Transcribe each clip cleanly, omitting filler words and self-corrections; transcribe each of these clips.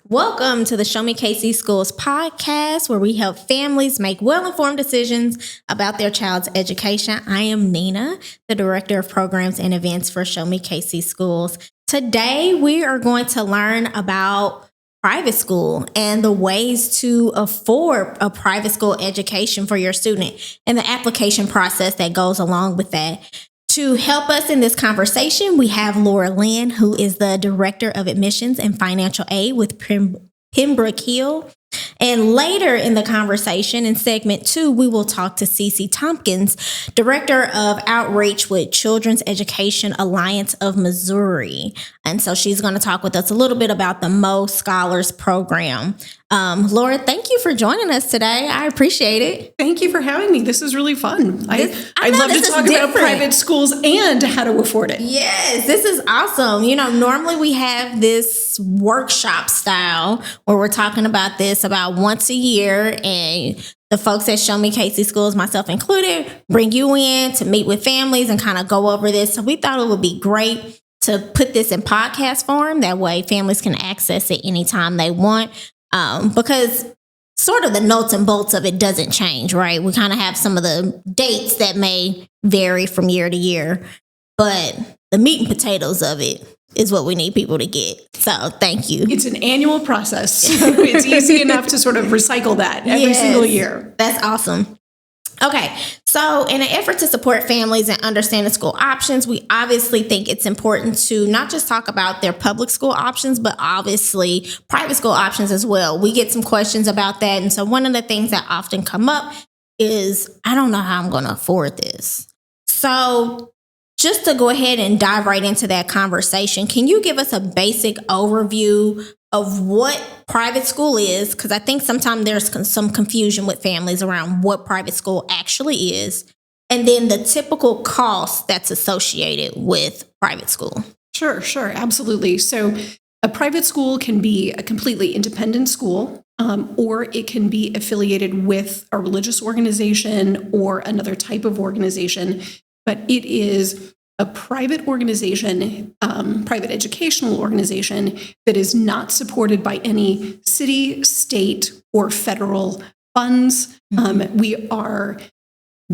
Welcome to the Show Me KC Schools podcast, where we help families make well-informed decisions about their child's education. I am Nina, the Director of Programs and Events for Show Me KC Schools. Today, we are going to learn about private school and the ways to afford a private school education for your student and the application process that goes along with that. To help us in this conversation, we have Laura Linn, who is the Director of Admissions and Financial Aid with Pembroke Hill. And later in the conversation, in segment 2, we will talk to Cici Tompkins, Director of Outreach with Children's Education Alliance of Missouri. And so she's going to talk with us a little bit about the Mo Scholars Program. Laura, thank you for joining us today. I appreciate it. Thank you for having me. This is really fun. I'd love to talk about private schools and how to afford it. Yes, this is awesome. You know, normally we have this workshop style where we're talking about this about once a year, and the folks at Show Me KC Schools, myself included, bring you in to meet with families and kind of go over this. So we thought it would be great to put this in podcast form. That way families can access it anytime they want. Because sort of the nuts and bolts of it doesn't change, right? We kind of have some of the dates that may vary from year to year, but the meat and potatoes of it is what we need people to get. So thank you. It's an annual process. So it's easy enough to sort of recycle that every single year. That's awesome. Okay, so in an effort to support families and understand the school options, we obviously think it's important to not just talk about their public school options, but obviously private school options as well. We get some questions about that. And so one of the things that often come up is, I don't know how I'm going to afford this. So just to go ahead and dive right into that conversation, can you give us a basic overview of what private school is? Because I think sometimes there's some confusion with families around what private school actually is, and then the typical cost that's associated with private school. Sure, absolutely. So a private school can be a completely independent school, or it can be affiliated with a religious organization or another type of organization. But it is a private organization, private educational organization that is not supported by any city, state, or federal funds. We are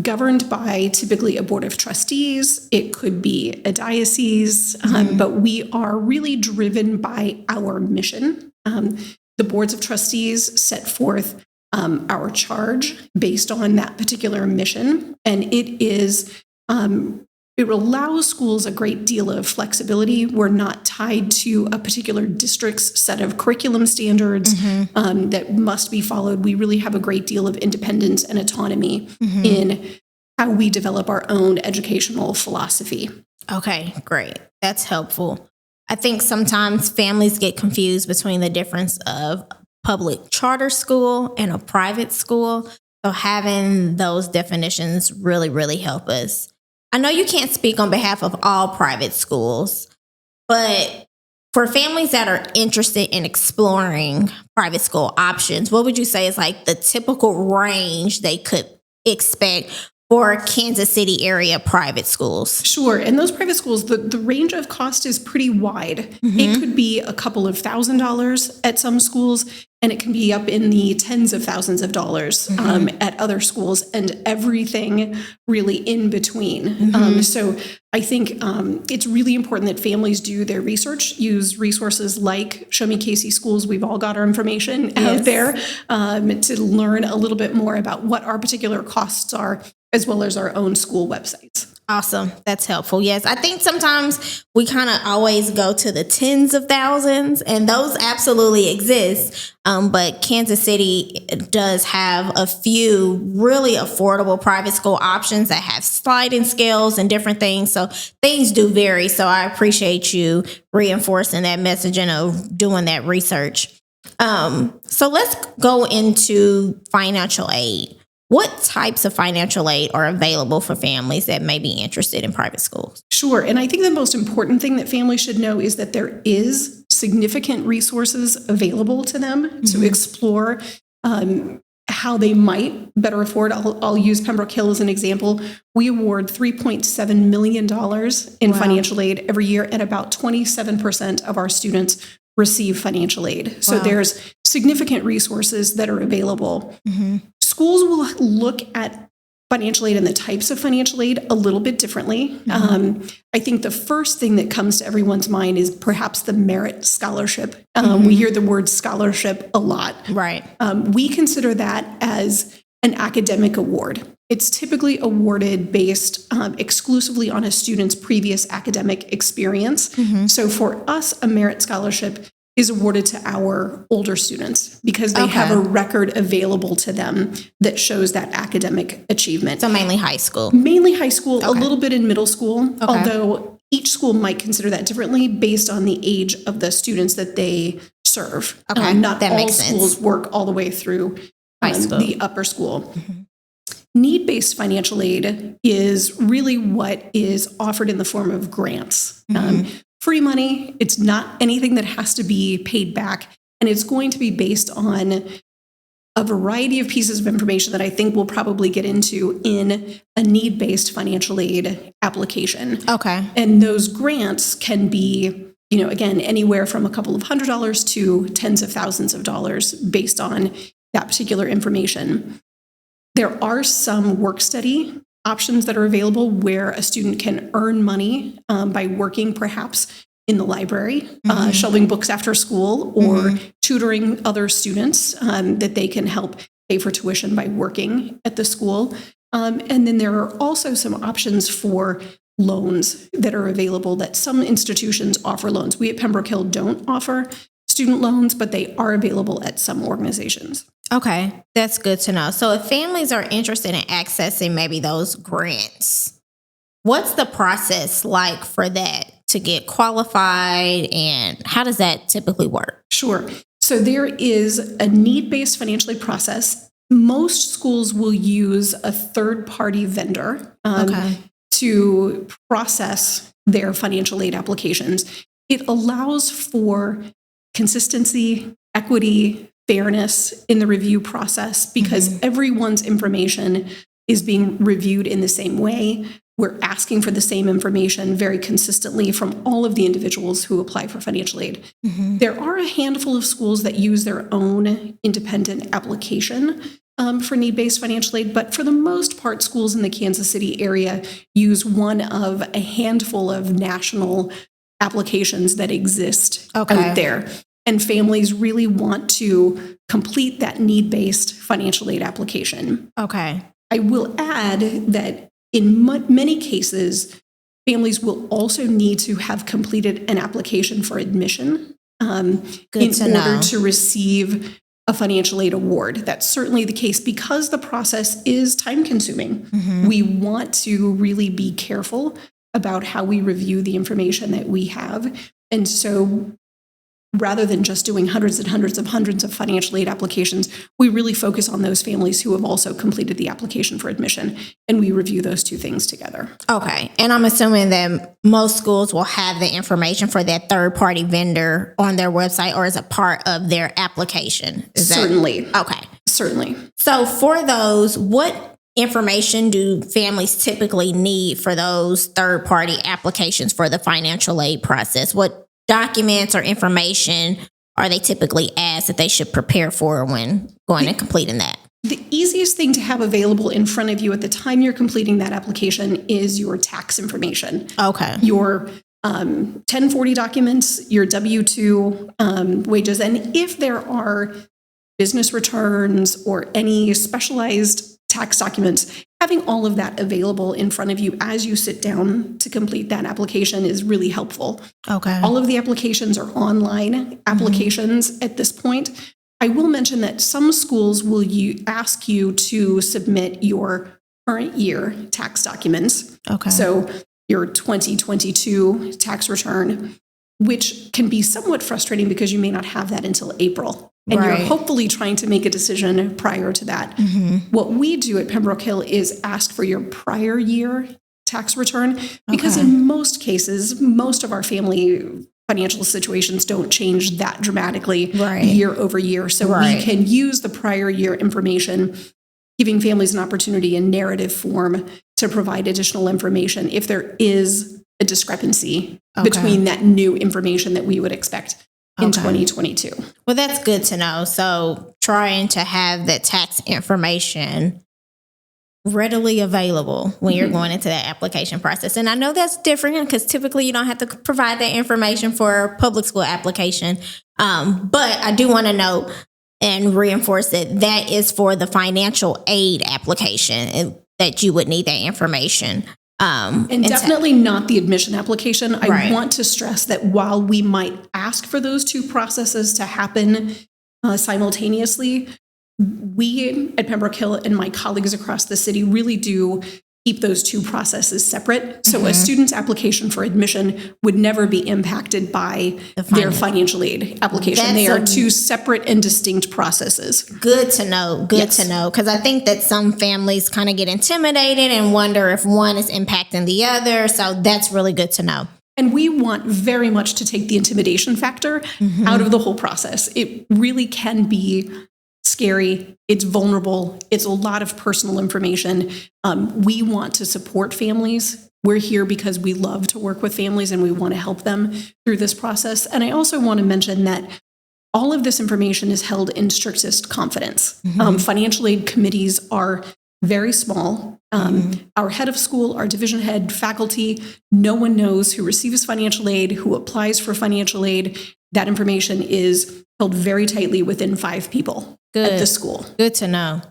governed by typically a board of trustees. It could be a diocese, but we are really driven by our mission. The boards of trustees set forth our charge based on that particular mission, and it allows schools a great deal of flexibility. We're not tied to a particular district's set of curriculum standards that must be followed. We really have a great deal of independence and autonomy in how we develop our own educational philosophy. Okay, great. That's helpful. I think sometimes families get confused between the difference of public charter school and a private school. So having those definitions really help us. I know you can't speak on behalf of all private schools, but for families that are interested in exploring private school options, what would you say is like the typical range they could expect for Kansas City area private schools? Sure. And those private schools, the range of cost is pretty wide. It could be a couple of $1,000s at some schools, and it can be up in the tens of thousands of dollars at other schools, and everything really in between. So I think it's really important that families do their research, use resources like Show Me KC Schools. We've all got our information out there to learn a little bit more about what our particular costs are, as well as our own school websites. Awesome. That's helpful. Yes. I think sometimes we kind of always go to the tens of thousands, and those absolutely exist. But Kansas City does have a few really affordable private school options that have sliding scales and different things. So things do vary. So I appreciate you reinforcing that message and of doing that research. So let's go into financial aid. What types of financial aid are available for families that may be interested in private schools? Sure. And I think the most important thing that families should know is that there is significant resources available to them to explore how they might better afford. I'll use Pembroke Hill as an example. We award $3.7 million in financial aid every year, and about 27% of our students receive financial aid. So Wow. there's significant resources that are available. Mm-hmm. Schools will look at financial aid and the types of financial aid a little bit differently. Mm-hmm. I think the first thing that comes to everyone's mind is perhaps the merit scholarship. Mm-hmm. We hear the word scholarship a lot. Right. We consider that as an academic award. It's typically awarded based exclusively on a student's previous academic experience. Mm-hmm. So for us, a merit scholarship is awarded to our older students because they have a record available to them that shows that academic achievement. So mainly high school. Mainly high school, a little bit in middle school, Okay. although each school might consider that differently based on the age of the students that they serve. Okay, Not that all makes sense. schools work all the way through High school. the upper school. Mm-hmm. Need-based financial aid is really what is offered in the form of grants. Mm-hmm. Free money, it's not anything that has to be paid back, and it's going to be based on a variety of pieces of information that I think we'll probably get into in a need-based financial aid application. Okay. And those grants can be, again, anywhere from a couple of $100s to tens of thousands of dollars based on that particular information. There are some work study options that are available where a student can earn money by working perhaps in the library, shelving books after school, or tutoring other students that they can help pay for tuition by working at the school. And then there are also some options for loans that are available that some institutions offer loans. We at Pembroke Hill don't offer student loans, but they are available at some organizations. Okay, that's good to know. So if families are interested in accessing maybe those grants, what's the process like for that to get qualified, and how does that typically work? Sure. So there is a need-based financial aid process. Most schools will use a third-party vendor to process their financial aid applications. It allows for consistency, equity, fairness in the review process because everyone's information is being reviewed in the same way. We're asking for the same information very consistently from all of the individuals who apply for financial aid. There are a handful of schools that use their own independent application for need-based financial aid, but for the most part, schools in the Kansas City area use one of a handful of national applications that exist out there. And families really want to complete that need-based financial aid application. Okay. I will add that in many cases, families will also need to have completed an application for admission in order to receive a financial aid award. That's certainly the case because the process is time-consuming. We want to really be careful about how we review the information that we have. And so rather than just doing hundreds of financial aid applications, we really focus on those families who have also completed the application for admission, and we review those two things together. Okay. And I'm assuming that most schools will have the information for that third-party vendor on their website or as a part of their application. Certainly. Okay. Certainly. So for those, what information do families typically need for those third-party applications for the financial aid process? What documents or information are they typically asked that they should prepare for when going and completing that? The easiest thing to have available in front of you at the time you're completing that application is your tax information. Okay. Your 1040 documents, your W-2 wages, and if there are business returns or any specialized tax documents, having all of that available in front of you as you sit down to complete that application is really helpful. Okay. All of the applications are online applications at this point. I will mention that some schools will ask you to submit your current year tax documents. Okay. So your 2022 tax return, which can be somewhat frustrating because you may not have that until April. And you're hopefully trying to make a decision prior to that. What we do at Pembroke Hill is ask for your prior year tax return because in most cases, most of our family financial situations don't change that dramatically year over year. So we can use the prior year information, giving families an opportunity in narrative form to provide additional information if there is a discrepancy between that new information that we would expect in 2022. Well, that's good to know. So trying to have that tax information readily available when you're going into that application process. And I know that's different because typically you don't have to provide that information for a public school application. But I do want to know and reinforce that is for the financial aid application and that you would need that information. And definitely not the admission application. I want to stress that while we might ask for those two processes to happen simultaneously, we at Pembroke Hill and my colleagues across the city really do keep those two processes separate. So a student's application for admission would never be impacted by their financial aid application. They are two separate and distinct processes. Good to know. Good to know. Because I think that some families kind of get intimidated and wonder if one is impacting the other. So that's really good to know. And we want very much to take the intimidation factor out of the whole process. It really can be scary. It's vulnerable. It's a lot of personal information. We want to support families. We're here because we love to work with families and we want to help them through this process. And I also want to mention that all of this information is held in strictest confidence. Financial aid committees are very small. Our head of school, our division head, faculty, no one knows who receives financial aid, who applies for financial aid. That information is held very tightly within 5 people at the school. Good to know.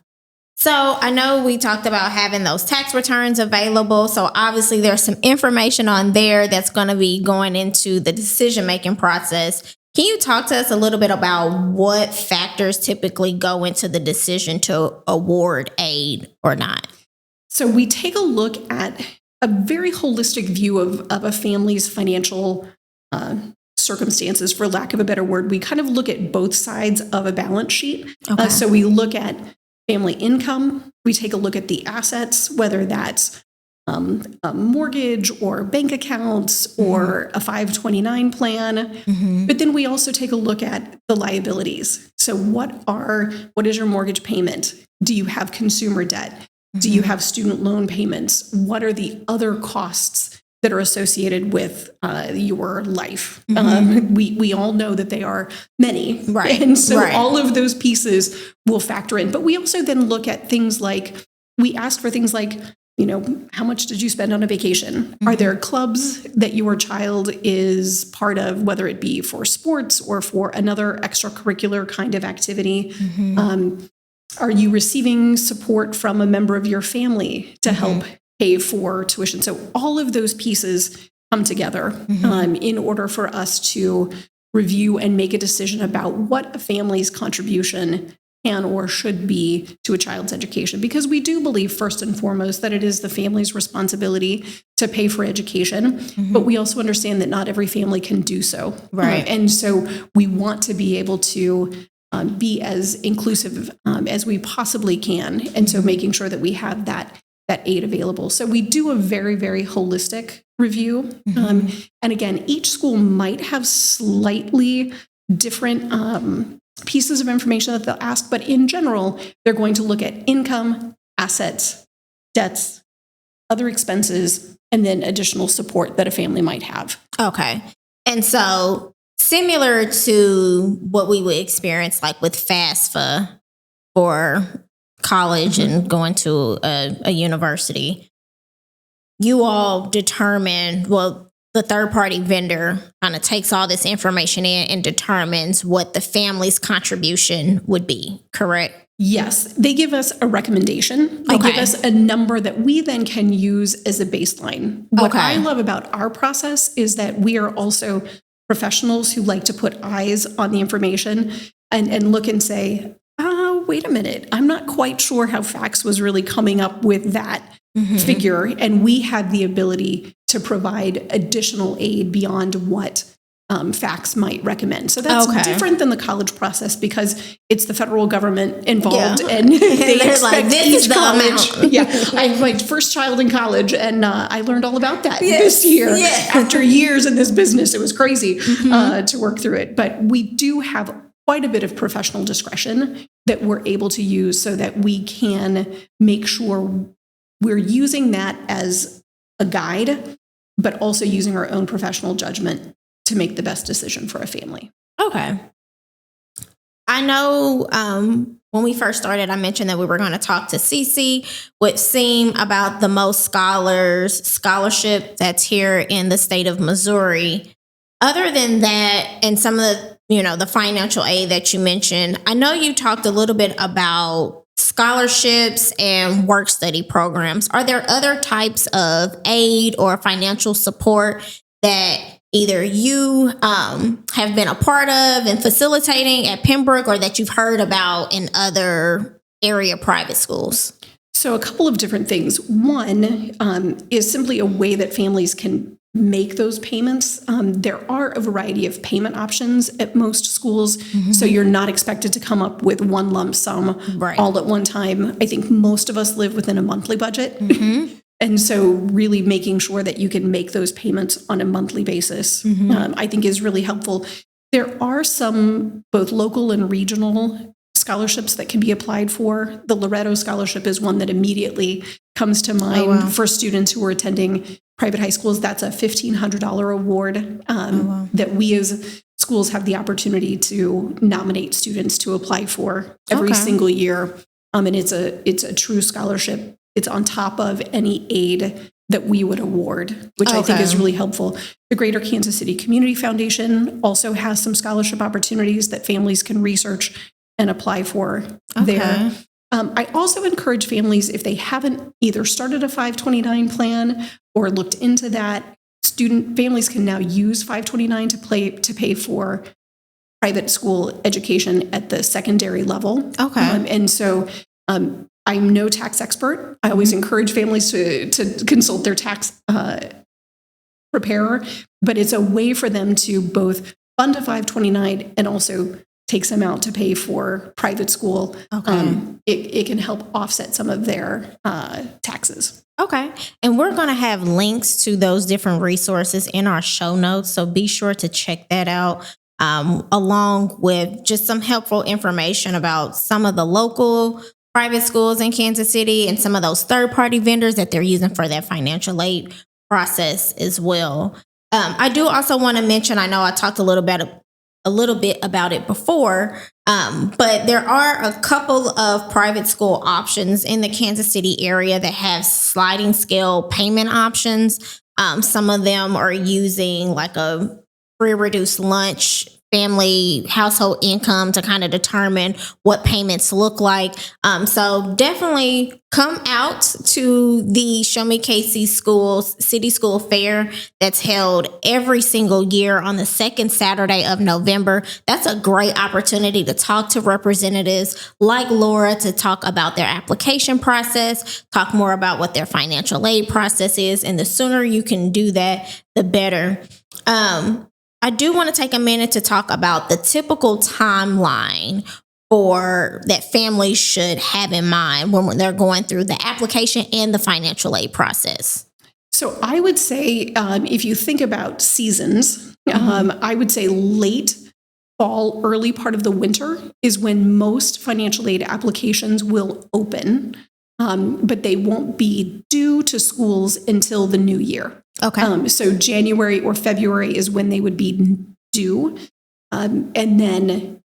So I know we talked about having those tax returns available. So obviously there's some information on there that's going to be going into the decision-making process. Can you talk to us a little bit about what factors typically go into the decision to award aid or not? So we take a look at a very holistic view of a family's financial circumstances, for lack of a better word. We kind of look at both sides of a balance sheet. So we look at family income. We take a look at the assets, whether that's a mortgage or bank accounts or a 529 plan. But then we also take a look at the liabilities. So what is your mortgage payment? Do you have consumer debt? Do you have student loan payments? What are the other costs that are associated with your life? We all know that they are many. And so all of those pieces will factor in. But we also then look at things like, we ask for things like, how much did you spend on a vacation? Are there clubs that your child is part of, whether it be for sports or for another extracurricular kind of activity? Are you receiving support from a member of your family to help pay for tuition? So all of those pieces come together in order for us to review and make a decision about what a family's contribution can or should be to a child's education. Because we do believe, first and foremost, that it is the family's responsibility to pay for education. But we also understand that not every family can do so. And so we want to be able to be as inclusive as we possibly can. And so making sure that we have that aid available. So we do a very, very holistic review. And again, each school might have slightly different pieces of information that they'll ask, but in general, they're going to look at income, assets, debts, other expenses, and then additional support that a family might have. Okay. And so similar to what we would experience like with FAFSA for college and going to a university, you all determine, the third-party vendor kind of takes all this information in and determines what the family's contribution would be, correct? Yes. They give us a recommendation. They give us a number that we then can use as a baseline. What I love about our process is that we are also professionals who like to put eyes on the information and look and say, wait a minute, I'm not quite sure how FACS was really coming up with that figure. And we have the ability to provide additional aid beyond what FACS might recommend. So that's different than the college process because it's the federal government involved and they expect like, this is the college. I have my first child in college and I learned all about that this year. After years in this business, it was crazy to work through it. But we do have quite a bit of professional discretion that we're able to use so that we can make sure we're using that as a guide, but also using our own professional judgment to make the best decision for a family. Okay. I know when we first started, I mentioned that we were going to talk to Cici, which seemed about the most scholarship that's here in the state of Missouri. Other than that, and some of the financial aid that you mentioned, I know you talked a little bit about scholarships and work study programs. Are there other types of aid or financial support that either you have been a part of and facilitating at Pembroke, or that you've heard about in other area private schools? So a couple of different things. One is simply a way that families can make those payments. There are a variety of payment options at most schools, so you're not expected to come up with one lump sum all at one time. I think most of us live within a monthly budget. And so really making sure that you can make those payments on a monthly basis, I think is really helpful. There are some both local and regional scholarships that can be applied for. The Loretto Scholarship is one that immediately comes to mind for students who are attending private high schools. That's a $1,500 award that we as schools have the opportunity to nominate students to apply for every single year. And it's a true scholarship. It's on top of any aid that we would award, which I think is really helpful. The Greater Kansas City Community Foundation also has some scholarship opportunities that families can research and apply for there. I also encourage families, if they haven't either started a 529 plan or looked into that, families can now use 529 to pay for private school education at the secondary level. And so I'm no tax expert. I always encourage families to consult their tax preparer, but it's a way for them to both fund a 529 and also take some out to pay for private school. It can help offset some of their taxes. Okay. And we're going to have links to those different resources in our show notes, so be sure to check that out, along with just some helpful information about some of the local private schools in Kansas City and some of those third-party vendors that they're using for that financial aid process as well. I do also want to mention, I know I talked a little bit about it before, but there are a couple of private school options in the Kansas City area that have sliding scale payment options. Some of them are using like a free reduced lunch family household income to kind of determine what payments look like. So definitely come out to the Show Me KC Schools City School Fair that's held every single year on the second Saturday of November. That's a great opportunity to talk to representatives like Laura, to talk about their application process, talk more about what their financial aid process is. And the sooner you can do that, the better. I do want to take a minute to talk about the typical timeline for that families should have in mind when they're going through the application and the financial aid process. So I would say, if you think about seasons, I would say late fall, early part of the winter is when most financial aid applications will open, but they won't be due to schools until the new year. So January or February is when they would be due. And then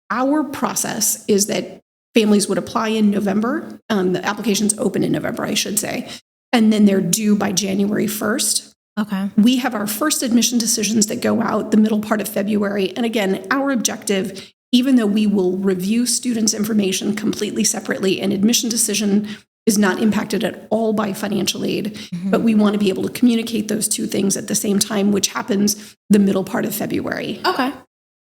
our process is that families would apply in November. The applications open in November, I should say. And then they're due by January 1st. We have our first admission decisions that go out the middle part of February. And again, our objective, even though we will review students' information completely separately, an admission decision is not impacted at all by financial aid, but we want to be able to communicate those two things at the same time, which happens the middle part of February.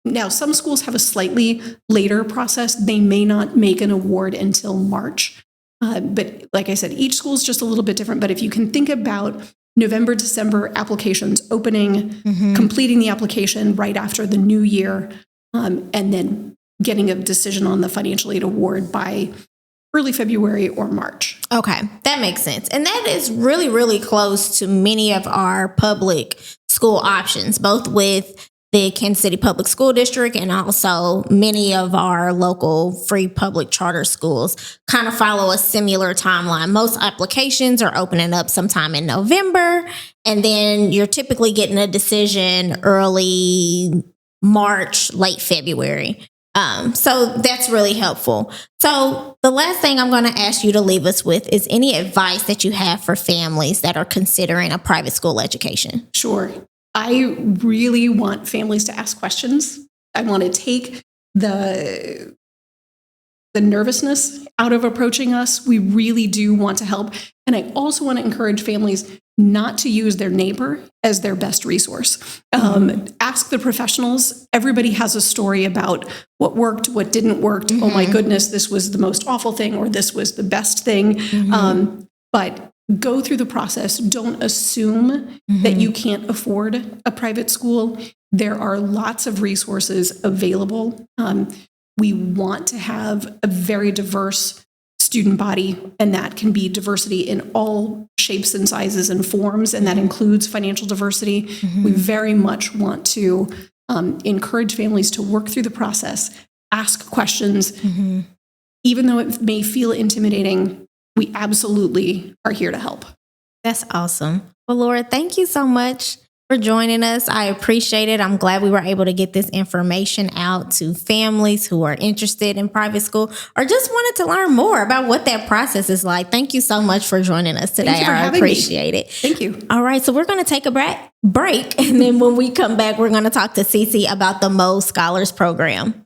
Now, some schools have a slightly later process. They may not make an award until March. But like I said, each school is just a little bit different. But if you can think about November, December applications opening, completing the application right after the new year, and then getting a decision on the financial aid award by early February or March. That makes sense. And that is really, really close to many of our public school options, both with the Kansas City Public School District and also many of our local free public charter schools kind of follow a similar timeline. Most applications are opening up sometime in November, and then you're typically getting a decision early March, late February. So that's really helpful. So the last thing I'm going to ask you to leave us with is any advice that you have for families that are considering a private school education. Sure. I really want families to ask questions. I want to take the nervousness out of approaching us. We really do want to help. And I also want to encourage families not to use their neighbor as their best resource. Ask the professionals. Everybody has a story about what worked, what didn't work. Oh my goodness, this was the most awful thing, or this was the best thing. But go through the process. Don't assume that you can't afford a private school. There are lots of resources available. We want to have a very diverse student body, and that can be diversity in all shapes and sizes and forms, and that includes financial diversity. We very much want to encourage families to work through the process, ask questions. Even though it may feel intimidating, we absolutely are here to help. That's awesome. Well, Laura, thank you so much for joining us. I appreciate it. I'm glad we were able to get this information out to families who are interested in private school or just wanted to learn more about what that process is like. Thank you so much for joining us today. I appreciate it. Thank you. All right. So we're going to take a break. And then when we come back, we're going to talk to Cici about the Mo Scholars Program.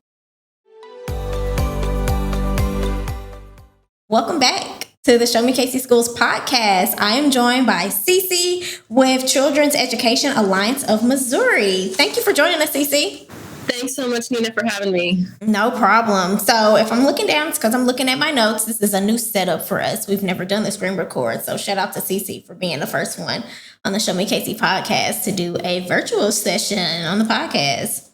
Welcome back to the Show Me KC Schools podcast. I am joined by Cici with Children's Education Alliance of Missouri. Thank you for joining us, Cici. Thanks so much, Nina, for having me. No problem. So if I'm looking down, it's because I'm looking at my notes. This is a new setup for us. We've never done the screen record. So shout out to Cici for being the first one on the Show Me KC podcast to do a virtual session on the podcast.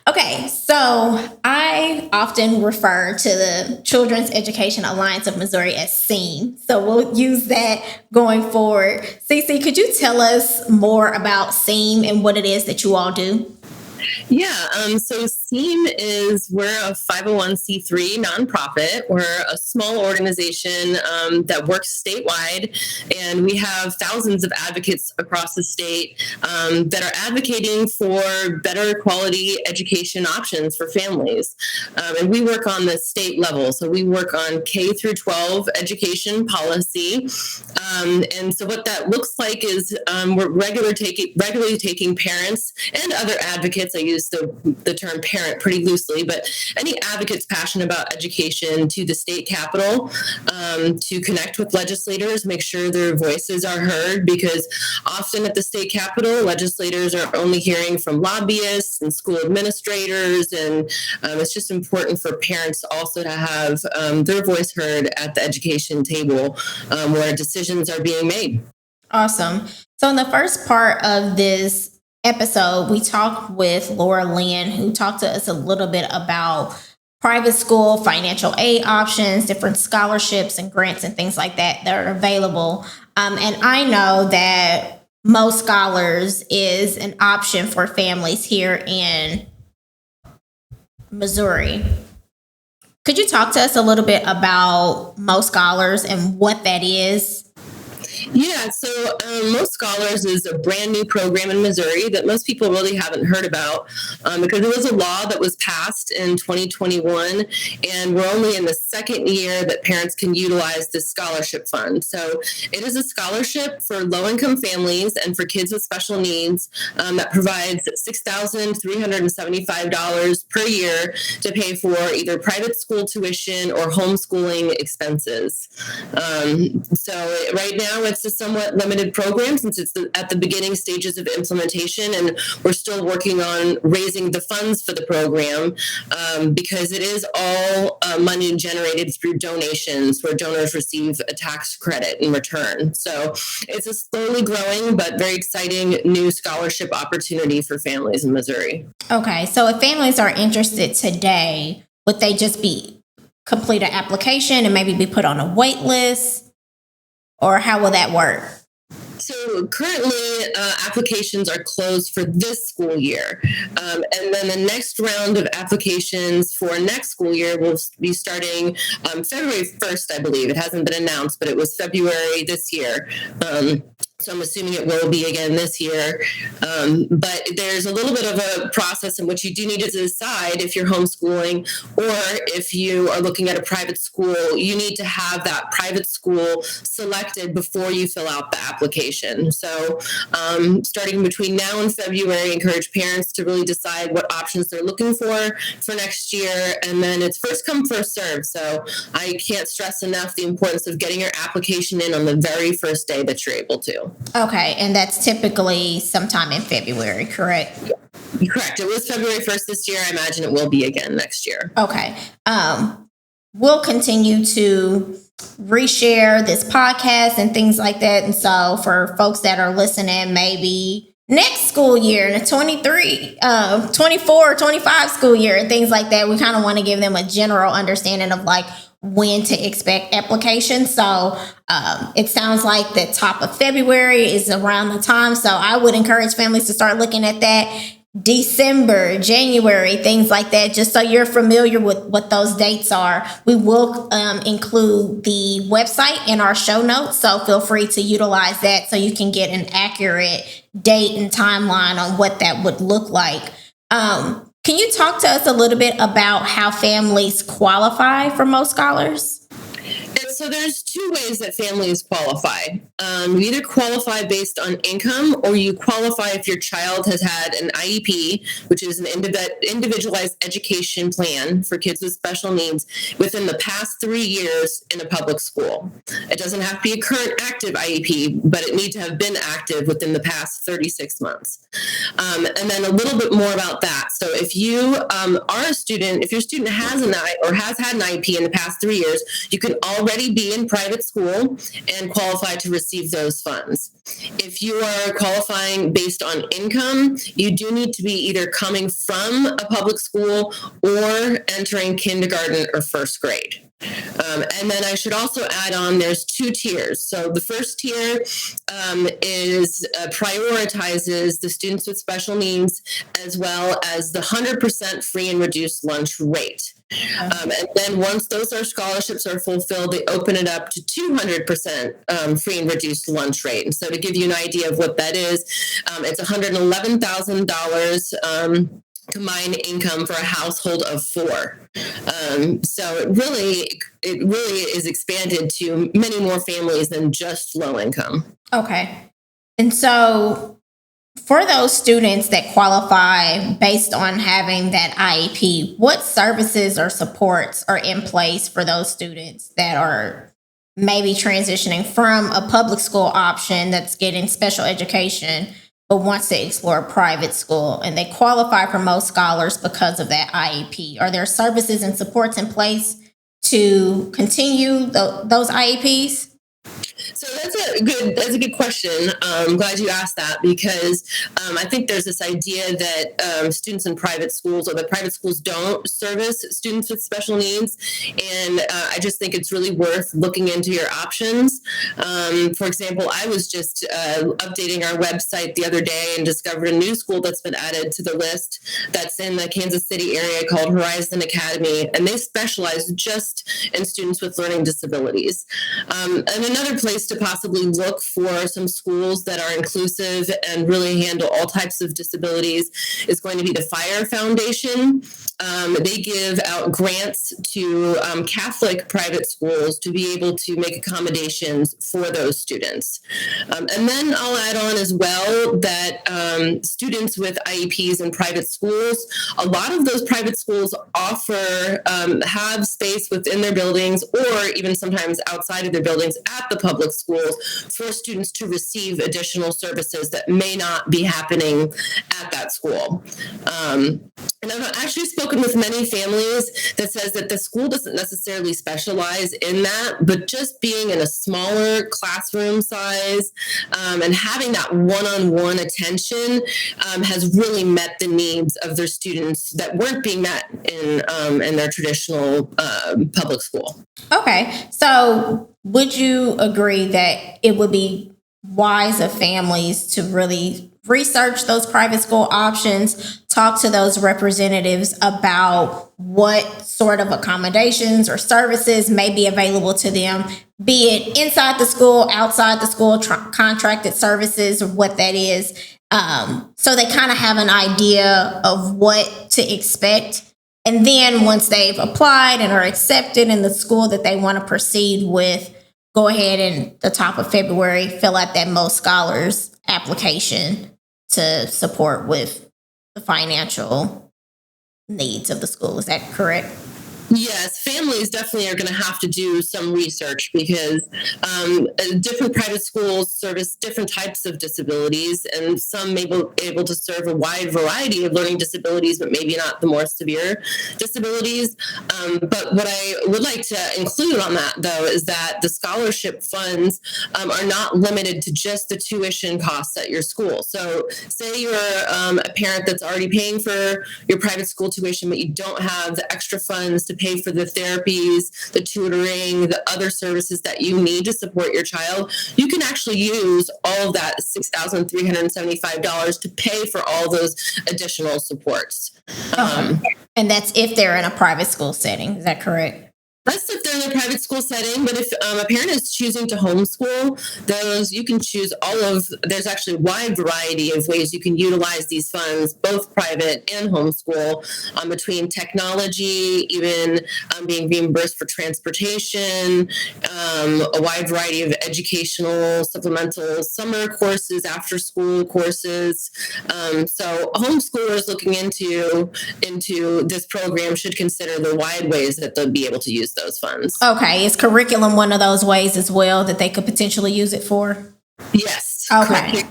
Okay, so I often refer to the Children's Education Alliance of Missouri as SEAM. So we'll use that going forward. Cici, could you tell us more about SEAM and what it is that you all do? Yeah, so SEAM we're a 501c3 nonprofit. We're a small organization that works statewide, and we have thousands of advocates across the state that are advocating for better quality education options for families. And we work on the state level, so we work on K through 12 education policy. And so what that looks like is we're regularly taking parents and other advocates. I use the term parent pretty loosely, but any advocates passionate about education to the state capitol to connect with legislators, make sure their voices are heard, because often at the state capitol, legislators are only hearing from lobbyists and school administrators, and it's just important for parents also to have their voice heard at the education table where decisions are being made. Awesome. So in the first part of this episode, we talked with Laura Linn, who talked to us a little bit about private school financial aid options, different scholarships and grants and things like that that are available. And I know that Mo Scholars is an option for families here in Missouri. Could you talk to us a little bit about Mo Scholars and what that is? Yeah, so Mo Scholars is a brand new program in Missouri that most people really haven't heard about because it was a law that was passed in 2021, and we're only in the second year that parents can utilize this scholarship fund. So it is a scholarship for low-income families and for kids with special needs that provides $6,375 per year to pay for either private school tuition or homeschooling expenses. So right now, it's a somewhat limited program since it's at the beginning stages of implementation, and we're still working on raising the funds for the program because it is all money generated through donations where donors receive a tax credit in return. So it's a slowly growing but very exciting new scholarship opportunity for families in Missouri. Okay, so if families are interested today, would they just complete an application and maybe be put on a wait list? Or how will that work? So currently, applications are closed for this school year. And then the next round of applications for next school year will be starting February 1st, I believe. It hasn't been announced, but it was February this year. So I'm assuming it will be again this year. But there's a little bit of a process in which you do need to decide if you're homeschooling or if you are looking at a private school. You need to have that private school selected before you fill out the application. So starting between now and February, encourage parents to really decide what options they're looking for next year. And then it's first come, first served. So I can't stress enough the importance of getting your application in on the very first day that you're able to. Okay, and that's typically sometime in February, correct? Correct. It was February 1st this year. I imagine it will be again next year. Okay. We'll continue to reshare this podcast and things like that. And so for folks that are listening, maybe next school year, in the 24, 25 school year and things like that, we kind of want to give them a general understanding of like when to expect applications. So it sounds like the top of February is around the time. So I would encourage families to start looking at that. December, January, things like that, just so you're familiar with what those dates are. We will include the website in our show notes, so feel free to utilize that so you can get an accurate date and timeline on what that would look like. Can you talk to us a little bit about how families qualify for Most Scholars? So there's two ways that families qualify. You either qualify based on income, or you qualify if your child has had an IEP, which is an individualized education plan for kids with special needs within the past 3 years in a public school. It doesn't have to be a current active IEP, but it needs to have been active within the past 36 months. And then a little bit more about that. So if you are a student, if your student has has had an IEP in the past 3 years, you can already be in private school and qualify to receive those funds. If you are qualifying based on income, you do need to be either coming from a public school or entering kindergarten or first grade. And then I should also add on, there's 2 tiers. So the first tier prioritizes the students with special needs, as well as the 100% free and reduced lunch rate. And then once those scholarships are fulfilled, they open it up to 200% free and reduced lunch rate. And so to give you an idea of what that is, it's $111,000 combined income for a household of 4. So it really is expanded to many more families than just low income. Okay. And so for those students that qualify based on having that IEP, what services or supports are in place for those students that are maybe transitioning from a public school option that's getting special education but wants to explore private school, and they qualify for Most Scholars because of that IEP? Are there services and supports in place to continue those IEPs? So that's a good question. I'm glad you asked that, because I think there's this idea that students in private schools, or that private schools don't service students with special needs. And I just think it's really worth looking into your options. For example, I was just updating our website the other day and discovered a new school that's been added to the list that's in the Kansas City area called Horizon Academy. And they specialize just in students with learning disabilities. And another place to possibly look for some schools that are inclusive and really handle all types of disabilities is going to be the Fire Foundation. They give out grants to Catholic private schools to be able to make accommodations for those students. And then I'll add on as well that students with IEPs in private schools, a lot of those private schools offer, have space within their buildings, or even sometimes outside of their buildings at the public schools, for students to receive additional services that may not be happening at that school. And I've actually spoken with many families that says that the school doesn't necessarily specialize in that, but just being in a smaller classroom size and having that one-on-one attention has really met the needs of their students that weren't being met in their traditional public school. Okay, so would you agree that it would be wise of families to really research those private school options, talk to those representatives about what sort of accommodations or services may be available to them be it inside the school, outside the school, contracted services, or what that is. So they kind of have an idea of what to expect. And then once they've applied and are accepted in the school that they want to proceed with, go ahead and the top of February, fill out that Most Scholars application to support with the financial needs of the school. Is that correct? Yes, families definitely are going to have to do some research because different private schools service different types of disabilities, and some may be able to serve a wide variety of learning disabilities, but maybe not the more severe disabilities. But what I would like to include on that, though, is that the scholarship funds are not limited to just the tuition costs at your school. So say you're a parent that's already paying for your private school tuition, but you don't have the extra funds to pay for the therapies, the tutoring, the other services that you need to support your child. You can actually use all of that $6,375 to pay for all those additional supports. And that's if they're in a private school setting. Is that correct? That's if they're in a private school setting, but if a parent is choosing to homeschool, you can choose there's actually a wide variety of ways you can utilize these funds, both private and homeschool, between technology, even being reimbursed for transportation, a wide variety of educational, supplemental summer courses, after school courses. So homeschoolers looking into this program should consider the wide ways that they'll be able to use those funds. Okay. Is curriculum one of those ways as well that they could potentially use it for? Yes. Okay.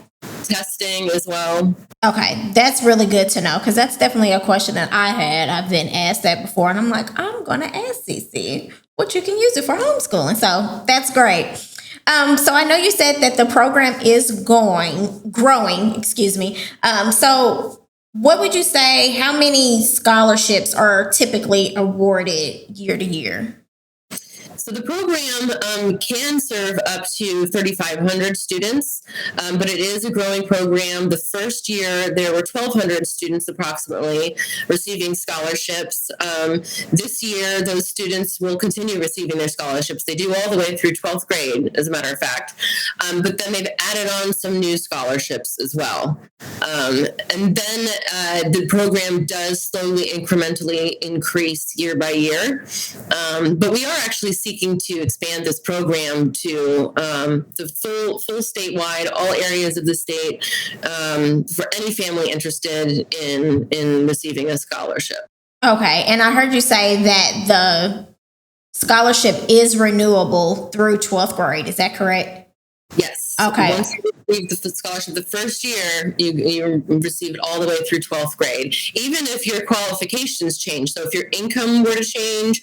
Testing as well. Okay. That's really good to know, because that's definitely a question that I had. I've been asked that before, and I'm like, I'm going to ask Cici what you can use it for homeschooling. So that's great. So I know you said that the program is growing, so what would you say, how many scholarships are typically awarded year to year? So the program can serve up to 3,500 students, but it is a growing program. The first year, there were 1,200 students approximately receiving scholarships. This year, those students will continue receiving their scholarships. They do all the way through 12th grade, as a matter of fact. But then they've added on some new scholarships as well. And then the program does slowly, incrementally increase year by year. But we are actually seeking to expand this program to the full statewide, all areas of the state, for any family interested in receiving a scholarship. Okay. And I heard you say that the scholarship is renewable through 12th grade. Is that correct? Yes. Okay. Once you receive the scholarship the first year, you receive it all the way through 12th grade, even if your qualifications change. So if your income were to change,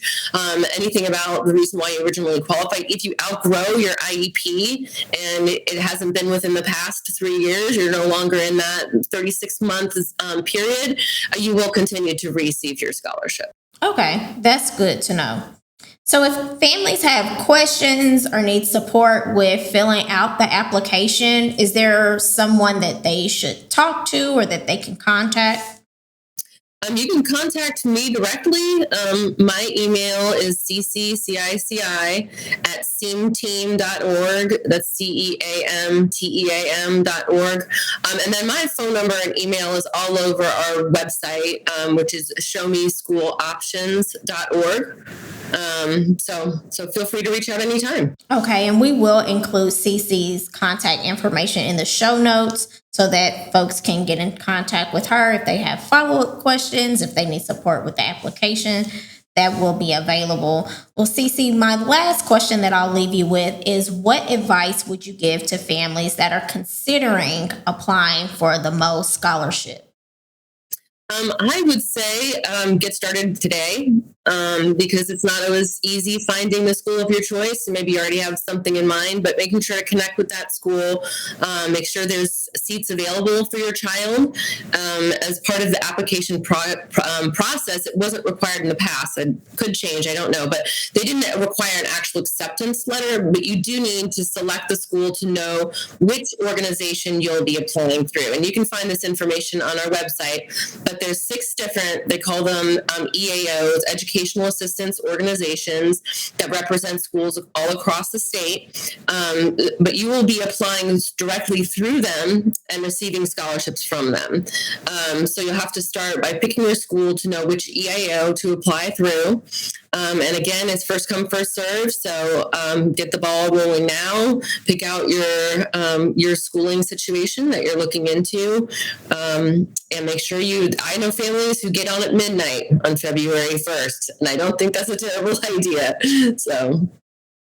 anything about the reason why you originally qualified, if you outgrow your IEP and it hasn't been within the past 3 years, you're no longer in that 36-month period, you will continue to receive your scholarship. Okay, that's good to know. So if families have questions or need support with filling out the application, is there someone that they should talk to or that they can contact? You can contact me directly. My email is cici at seamteam.org. That's CEAMTEAM.org. And then my phone number and email is all over our website, which is showmeschooloptions.org. So feel free to reach out anytime. Okay, and we will include Cici's contact information in the show notes so that folks can get in contact with her if they have follow-up questions, if they need support with the application. That will be available. Well, Cici, my last question that I'll leave you with is, what advice would you give to families that are considering applying for the Moe Scholarship? I would say get started today, because it's not always easy finding the school of your choice. Maybe you already have something in mind, but making sure to connect with that school, make sure there's seats available for your child. As part of the application process, it wasn't required in the past. It could change, I don't know, but they didn't require an actual acceptance letter, but you do need to select the school to know which organization you'll be applying through. And you can find this information on our website, but there's 6 different, they call them EAOs, education educational assistance organizations that represent schools all across the state. But you will be applying directly through them and receiving scholarships from them. So you'll have to start by picking your school to know which EIO to apply through. And again, it's first come, first serve. So get the ball rolling now. Pick out your schooling situation that you're looking into, and make sure I know families who get on at midnight on February 1st, and I don't think that's a terrible idea. So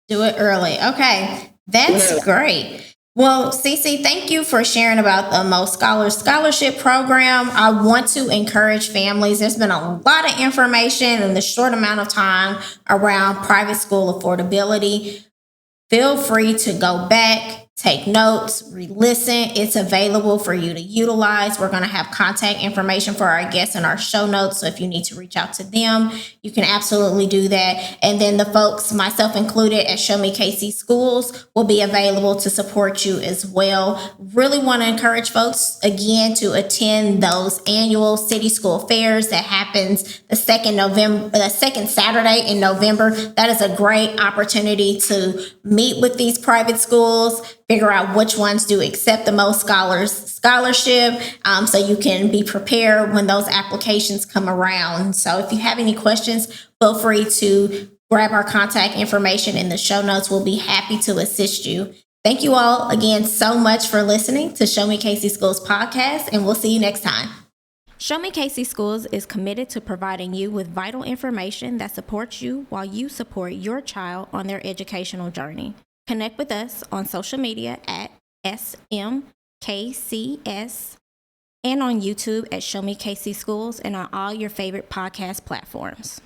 do it early. Okay, that's great. Well, Cici, thank you for sharing about the Most Scholars Scholarship Program. I want to encourage families. There's been a lot of information in the short amount of time around private school affordability. Feel free to go back, take notes, re-listen. It's available for you to utilize. We're going to have contact information for our guests in our show notes. So if you need to reach out to them, you can absolutely do that. And then the folks, myself included, at Show Me KC Schools will be available to support you as well. Really want to encourage folks, again, to attend those annual city school fairs that happens the second Saturday in November. That is a great opportunity to meet with these private schools, figure out which ones do accept the Most Scholars Scholarship, so you can be prepared when those applications come around. So if you have any questions, feel free to grab our contact information in the show notes. We'll be happy to assist you. Thank you all again so much for listening to Show Me KC Schools podcast, and we'll see you next time. Show Me KC Schools is committed to providing you with vital information that supports you while you support your child on their educational journey. Connect with us on social media at SMKCS and on YouTube at Show Me KC Schools and on all your favorite podcast platforms.